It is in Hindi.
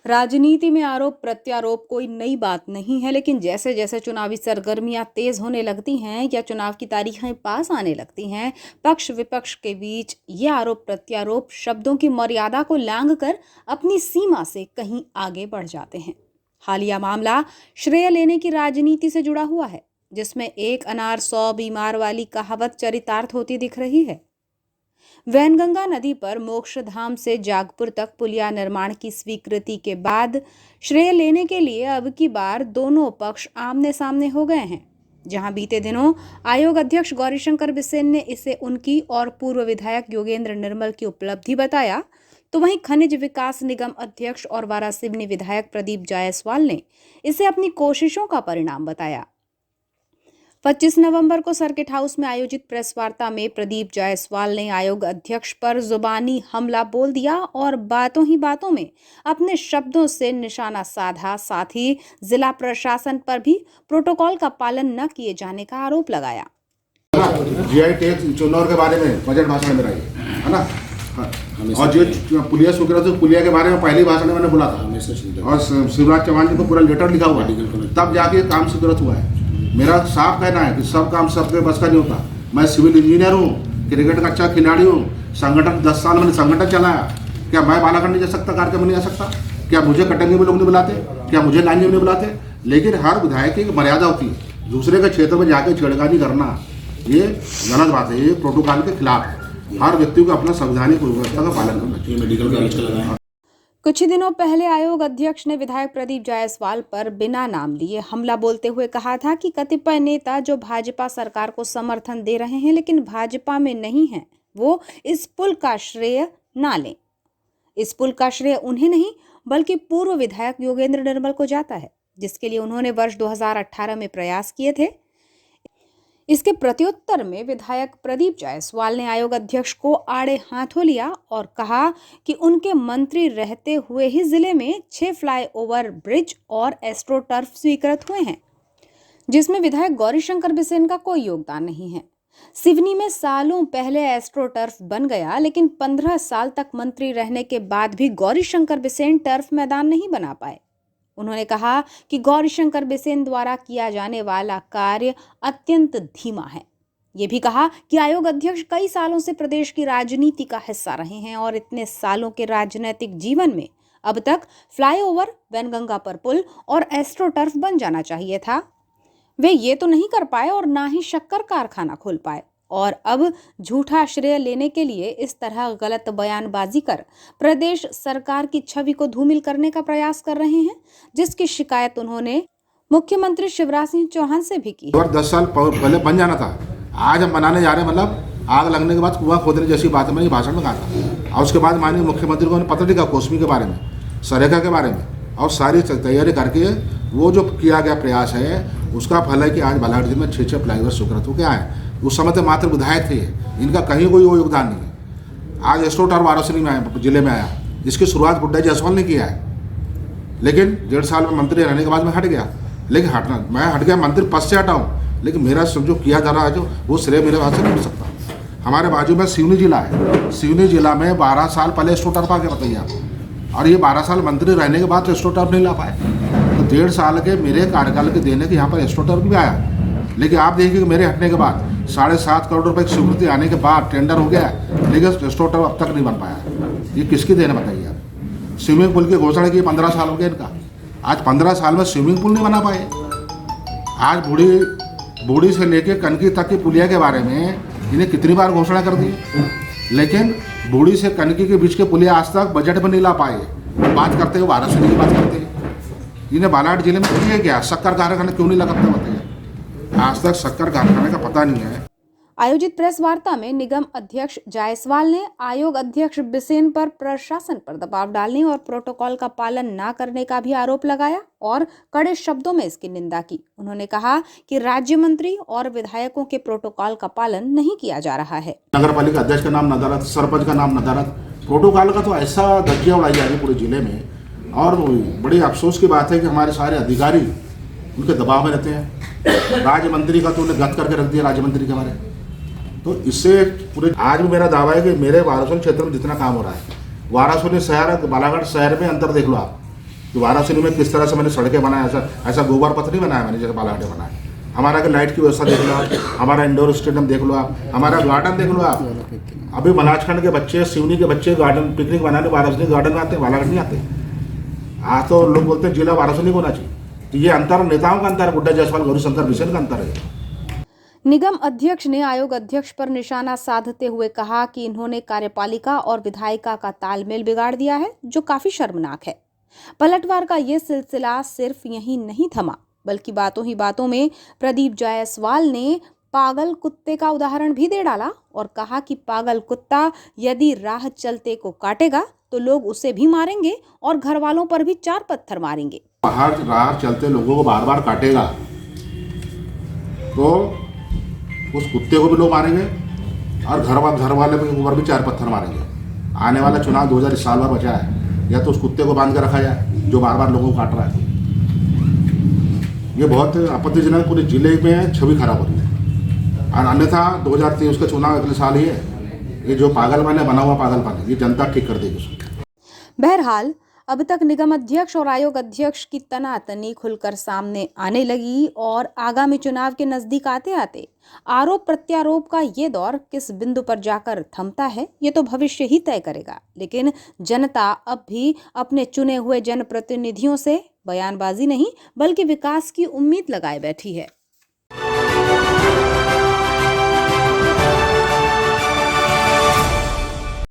राजनीति में आरोप प्रत्यारोप कोई नई बात नहीं है, लेकिन जैसे जैसे चुनावी सरगर्मियां तेज होने लगती हैं या चुनाव की तारीखें पास आने लगती हैं, पक्ष विपक्ष के बीच ये आरोप प्रत्यारोप शब्दों की मर्यादा को लांघकर अपनी सीमा से कहीं आगे बढ़ जाते हैं। हालिया मामला श्रेय लेने की राजनीति से जुड़ा हुआ है, जिसमें एक अनार 100 बीमार वाली कहावत चरितार्थ होती दिख रही है। वैनगंगा नदी पर मोक्षधाम से जागपुर तक पुलिया निर्माण की स्वीकृति के बाद श्रेय लेने के लिए अब की बार दोनों पक्ष आमने सामने हो गए हैं। जहां बीते दिनों आयोग अध्यक्ष गौरीशंकर बिसेन ने इसे उनकी और पूर्व विधायक योगेंद्र निर्मल की उपलब्धि बताया, तो वहीं खनिज विकास निगम अध्यक्ष और वारासिवनी विधायक प्रदीप जायसवाल ने इसे अपनी कोशिशों का परिणाम बताया। 25 नवंबर को सर्किट हाउस में आयोजित प्रेस वार्ता में प्रदीप जायसवाल ने आयोग अध्यक्ष पर जुबानी हमला बोल दिया और बातों ही बातों में अपने शब्दों से निशाना साधा। साथ ही जिला प्रशासन पर भी प्रोटोकॉल का पालन न किए जाने का आरोप लगाया। जीआई टैग चुनाव के बारे में बजट भाषण में रही है ना, और जो पुलिया स्वीकृति पुलिया के बारे में पहली भाषण में मैंने बोला था और शिवराज चौहान जी को पूरा लेटर लिखा हुआ है, तब जाके काम स्वीकृत हुआ है। मेरा साफ कहना है कि सब काम सबके बस का नहीं होता। मैं सिविल इंजीनियर हूँ, क्रिकेट का अच्छा खिलाड़ी हूँ, संगठन 10 साल मैंने संगठन चलाया। क्या मैं बालाघाट नहीं जा सकता, कार्यक्रम नहीं आ सकता? क्या मुझे कटंगे में लोग नहीं बुलाते? क्या मुझे लाइने में नहीं बुलाते? लेकिन हर विधायक की एक मर्यादा होती है। दूसरे के क्षेत्र में जाके छेड़खानी करना ये गलत बात है, ये प्रोटोकॉल के खिलाफ है। हर व्यक्ति को अपना संवैधानिक व्यवस्था का पालन करना चाहिए। मेडिकल कॉलेज का लगा। कुछ ही दिनों पहले आयोग अध्यक्ष ने विधायक प्रदीप जायसवाल पर बिना नाम लिए हमला बोलते हुए कहा था कि कतिपय नेता जो भाजपा सरकार को समर्थन दे रहे हैं लेकिन भाजपा में नहीं हैं, वो इस पुल का श्रेय ना लें। इस पुल का श्रेय उन्हें नहीं बल्कि पूर्व विधायक योगेंद्र निर्मल को जाता है, जिसके लिए उन्होंने वर्ष 2018 में प्रयास किए थे। इसके प्रत्युत्तर में विधायक प्रदीप जायसवाल ने आयोग अध्यक्ष को आड़े हाथों लिया और कहा कि उनके मंत्री रहते हुए ही जिले में 6 फ्लाईओवर ब्रिज और एस्ट्रोटर्फ स्वीकृत हुए हैं, जिसमें विधायक गौरीशंकर बिसेन का कोई योगदान नहीं है। सिवनी में सालों पहले एस्ट्रोटर्फ बन गया, लेकिन 15 साल तक मंत्री रहने के बाद भी गौरीशंकर बिसेन टर्फ मैदान नहीं बना पाए। उन्होंने कहा कि गौरीशंकर बिसेन द्वारा किया जाने वाला कार्य अत्यंत धीमा है। ये भी कहा कि आयोग अध्यक्ष कई सालों से प्रदेश की राजनीति का हिस्सा रहे हैं और इतने सालों के राजनीतिक जीवन में अब तक फ्लाईओवर, वैनगंगा पर पुल और एस्ट्रोटर्फ बन जाना चाहिए था। वे ये तो नहीं कर पाए और ना ही शक्कर कारखाना खोल पाए, और अब झूठा श्रेय लेने के लिए इस तरह गलत बयानबाजी कर प्रदेश सरकार की छवि को धूमिल करने का प्रयास कर रहे हैं, जिसकी शिकायत उन्होंने मुख्यमंत्री शिवराज सिंह चौहान से भी की। और 10 साल पहले बन जाना था, आज हम बनाने जा रहे हैं। मतलब आग लगने के बाद कुआं खोदने जैसी बात मैंने भाषण में कहा था। और उसके बाद माननीय मुख्यमंत्री को पत्र लिखा कोसमी के बारे में, सरेगा के बारे में, और सारी तैयारी करके वो जो किया गया प्रयास है उसका फल है कि आज बालाघाट जिले में 6 फ्लाईओवर स्वीकृत हो गया है। उस समय तो मात्र विधायक थे, इनका कहीं कोई योगदान नहीं है। आज एस्ट्रोटर्फ वारासिवनी में आया, जिले में आया, जिसकी शुरुआत बुड्ढा जायसवाल ने किया है। लेकिन 1.5 साल में मंत्री रहने के बाद मैं हट गया। लेकिन मैं हट गया, मंत्री पद से हटा हूँ, लेकिन मेरा जो किया जा रहा है वो श्रेय मेरे पास से नहीं मिल सकता। हमारे बाजू में सिवनी जिला है, सिवनी जिला में 12 साल पहले एस्ट्रोटर्फ आके बताइए आप, और ये 12 साल मंत्री रहने के बाद तो एस्ट्रोटर्फ नहीं ला पाए। तो 1.5 साल के मेरे कार्यकाल के देने के यहाँ पर एस्ट्रोटर्फ भी आया। लेकिन आप देखिए कि मेरे हटने के बाद 7.5 करोड़ रुपए की स्वीकृति आने के बाद टेंडर हो गया, लेकिन एस्ट्रोटर्फ अब तक नहीं बन पाया। ये किसकी देन बताइए आप? स्विमिंग पूल की घोषणा की 15 साल हो गए इनका, आज 15 साल में स्विमिंग पूल नहीं बना पाए। आज बूढ़ी से लेके कनकी तक की पुलिया के बारे में इन्हें कितनी बार घोषणा कर दी, लेकिन बूढ़ी से कनकी के बीच के पुलिया आज तक बजट में नहीं ला पाए। बात करते हुए वाराणसी की बात करते हैं, इन्हें बालाघाट जिले में किया गया शक्कर कारखाना क्यों नहीं लगाता बताइए? आज तक शक्कर कारखाने का पता नहीं है। आयोजित प्रेस वार्ता में निगम अध्यक्ष जायसवाल ने आयोग अध्यक्ष बिसेन पर प्रशासन पर दबाव डालने और प्रोटोकॉल का पालन न करने का भी आरोप लगाया और कड़े शब्दों में इसकी निंदा की। उन्होंने कहा कि राज्य मंत्री और विधायकों के प्रोटोकॉल का पालन नहीं किया जा रहा है। नगर पालिका अध्यक्ष का नाम नदारद, सरपंच का नाम नदारद, प्रोटोकॉल का तो ऐसा धज्जियां उड़ाई जा रही है पूरे जिले में। और बड़ी अफसोस की बात है कि हमारे सारे अधिकारी उनके दबाव में रहते हैं। राज्य मंत्री का तो उन्हें गद करके रख दिया, राज्य मंत्री के हमारे। तो इससे पूरे आज भी मेरा दावा है कि मेरे वाराणसी क्षेत्र में जितना काम हो रहा है, वाराणसी शहर बालाघाट शहर में अंतर देख लो आप, कि वाराणसी में किस तरह से मैंने सड़कें बनाया, ऐसा गोबर पथ नहीं बनाया मैंने जैसे बालाघाट में बनाया। हमारा अगर लाइट की व्यवस्था देख लो आप, हमारा इंडोर स्टेडियम देख लो आप, हमारा गार्डन देख लो आप। अभी मलाजखंड के बच्चे, सिवनी के बच्चे गार्डन पिकनिक बनाने वाराणसी गार्डन में आते हैं, बालाघाट नहीं आते। आज तो लोग बोलते हैं जिला वाराणसी नहीं होना चाहिए। तो ये अंतर नेताओं का अंतर है, गुड्डा जायसवाल गौरीशंकर बिसेन का अंतर है। निगम अध्यक्ष ने आयोग अध्यक्ष पर निशाना साधते हुए कहा कि इन्होंने कार्यपालिका और विधायिका का तालमेल बिगाड़ दिया है, जो काफी शर्मनाक है। पलटवार का ये सिलसिला सिर्फ यहीं नहीं थमा, बल्कि बातों ही बातों में प्रदीप जायसवाल ने पागल कुत्ते का उदाहरण भी दे डाला और कहा कि पागल कुत्ता यदि राह चलते को काटेगा तो लोग उसे भी मारेंगे और घर वालों पर भी 4 पत्थर मारेंगे। बाहर राह चलते लोगों को बार बार काटेगा तो उस कुत्ते को भी लोग मारेंगे और घर वाले के ऊपर भी 4 पत्थर मारेंगे। आने वाला चुनाव 2020 साल भर बचा है, या तो उस कुत्ते को बांध कर रखा जाए जो बार बार लोगों को काट रहा है। ये बहुत आपत्तिजनक पूरे जिले में छवि खराब हो रही है। और अन्यथा 2023 का चुनाव अगले साल ही है। ये जो पागलपन है, बना हुआ पागलपन है, ये जनता ठीक कर देगी उसको। बहरहाल अब तक निगम अध्यक्ष और आयोग अध्यक्ष की तनातनी खुलकर सामने आने लगी और आगामी चुनाव के नजदीक आते आते आरोप प्रत्यारोप का ये दौर किस बिंदु पर जाकर थमता है, ये तो भविष्य ही तय करेगा। लेकिन जनता अब भी अपने चुने हुए जनप्रतिनिधियों से बयानबाजी नहीं बल्कि विकास की उम्मीद लगाए बैठी है।